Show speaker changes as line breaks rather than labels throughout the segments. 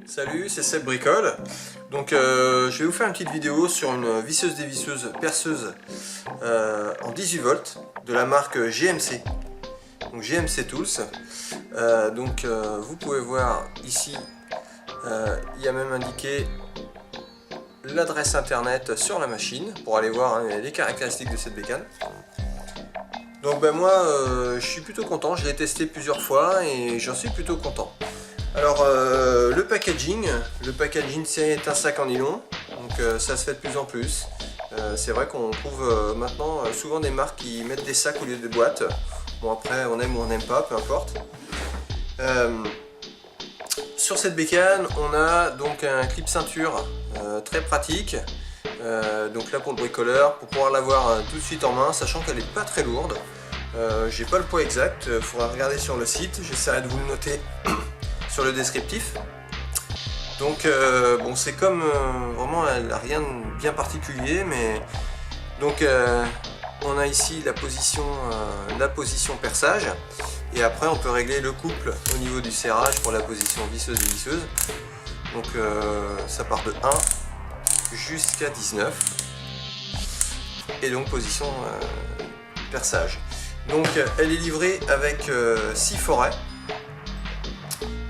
Salut, c'est Seb Bricole. Donc je vais vous faire une petite vidéo sur une visseuse dévisseuse perceuse en 18 volts de la marque GMC. Donc GMC Tools. Vous pouvez voir ici, il y a même indiqué l'adresse internet sur la machine pour aller voir les caractéristiques de cette bécane. Donc moi je suis plutôt content, je l'ai testé plusieurs fois et j'en suis plutôt content. Alors le packaging c'est un sac en nylon, donc ça se fait de plus en plus. C'est vrai qu'on trouve maintenant souvent des marques qui mettent des sacs au lieu de boîtes. Bon, après on aime ou on n'aime pas, peu importe. Sur cette bécane on a donc un clip ceinture très pratique. Donc là pour le bricoleur, pour pouvoir l'avoir tout de suite en main, sachant qu'elle n'est pas très lourde. J'ai pas le poids exact, il faudra regarder sur le site, j'essaierai de vous le noter sur le descriptif. Donc bon, c'est comme vraiment elle n'a rien de bien particulier, mais donc on a ici la position perçage, et après on peut régler le couple au niveau du serrage pour la position visseuse et visseuse. Donc ça part de 1 jusqu'à 19, et donc position perçage. Donc elle est livrée avec 6 forêts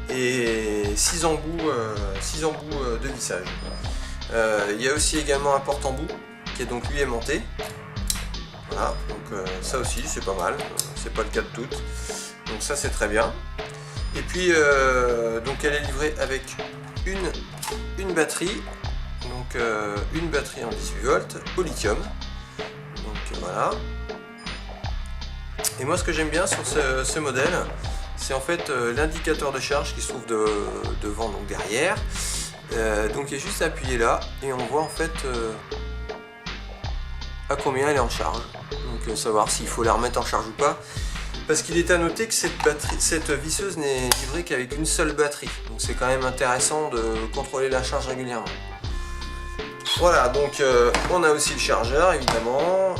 et 6 embouts de vissage. Il y a aussi également un porte-embout qui est donc lui aimanté. Voilà, donc ça aussi c'est pas mal, c'est pas le cas de toutes, donc ça c'est très bien. Et puis donc elle est livrée avec une batterie, donc une batterie en 18 volts au lithium. Donc voilà. Et moi ce que j'aime bien sur ce modèle, c'est en fait l'indicateur de charge qui se trouve devant, donc derrière. Donc il est juste appuyé là et on voit en fait à combien elle est en charge. Donc savoir s'il faut la remettre en charge ou pas. Parce qu'il est à noter que cette visseuse n'est livrée qu'avec une seule batterie. Donc c'est quand même intéressant de contrôler la charge régulièrement. Voilà, donc on a aussi le chargeur évidemment.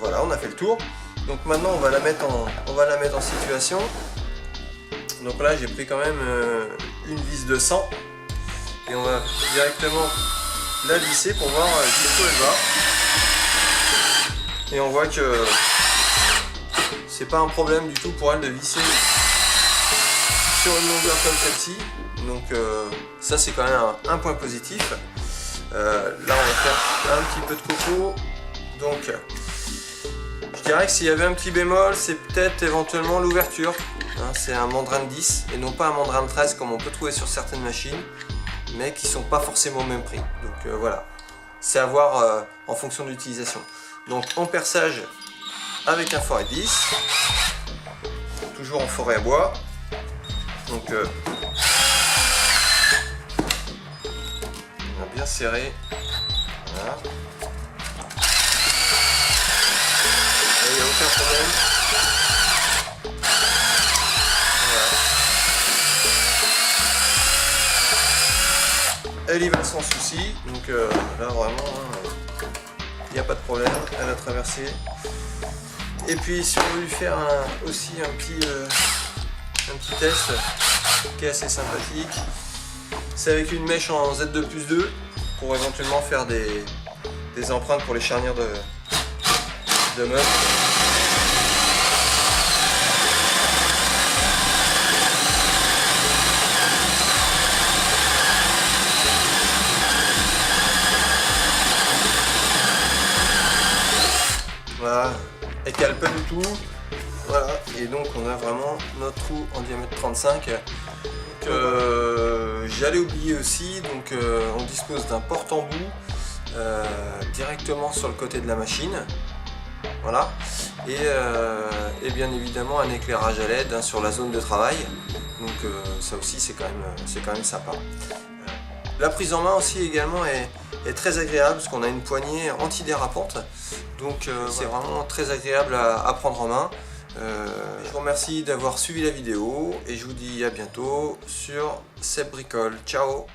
Voilà, on a fait le tour. Donc maintenant on va la mettre en situation. Donc là j'ai pris quand même une vis de 100 et on va directement la visser pour voir jusqu'où elle va. Et on voit que c'est pas un problème du tout pour elle de visser sur une longueur comme celle-ci. Donc ça c'est quand même un point positif. Là on va faire un petit peu de coco. Donc je dirais que s'il y avait un petit bémol, c'est peut-être éventuellement l'ouverture. C'est un mandrin de 10 et non pas un mandrin de 13 comme on peut trouver sur certaines machines, mais qui sont pas forcément au même prix. Donc voilà, c'est à voir en fonction de l'utilisation. Donc en perçage avec un forêt 10, toujours en forêt à bois. Donc on a bien serré. Voilà. Il n'y a aucun problème. Elle y va sans souci, donc là vraiment il n'y a pas de problème, elle a traversé. Et puis si on veut lui faire aussi un petit test qui est assez sympathique, c'est avec une mèche en Z2+2 pour éventuellement faire des empreintes pour les charnières de meubles. Voilà, elle cale pas du tout. Voilà, et donc on a vraiment notre trou en diamètre 35. J'allais oublier aussi, donc on dispose d'un porte-embout directement sur le côté de la machine. Voilà, et bien évidemment un éclairage à LED sur la zone de travail. Donc ça aussi c'est quand même sympa. La prise en main aussi également est très agréable parce qu'on a une poignée antidérapante. Donc c'est vraiment très agréable à prendre en main. Je vous remercie d'avoir suivi la vidéo et je vous dis à bientôt sur Seb Bricole. Ciao!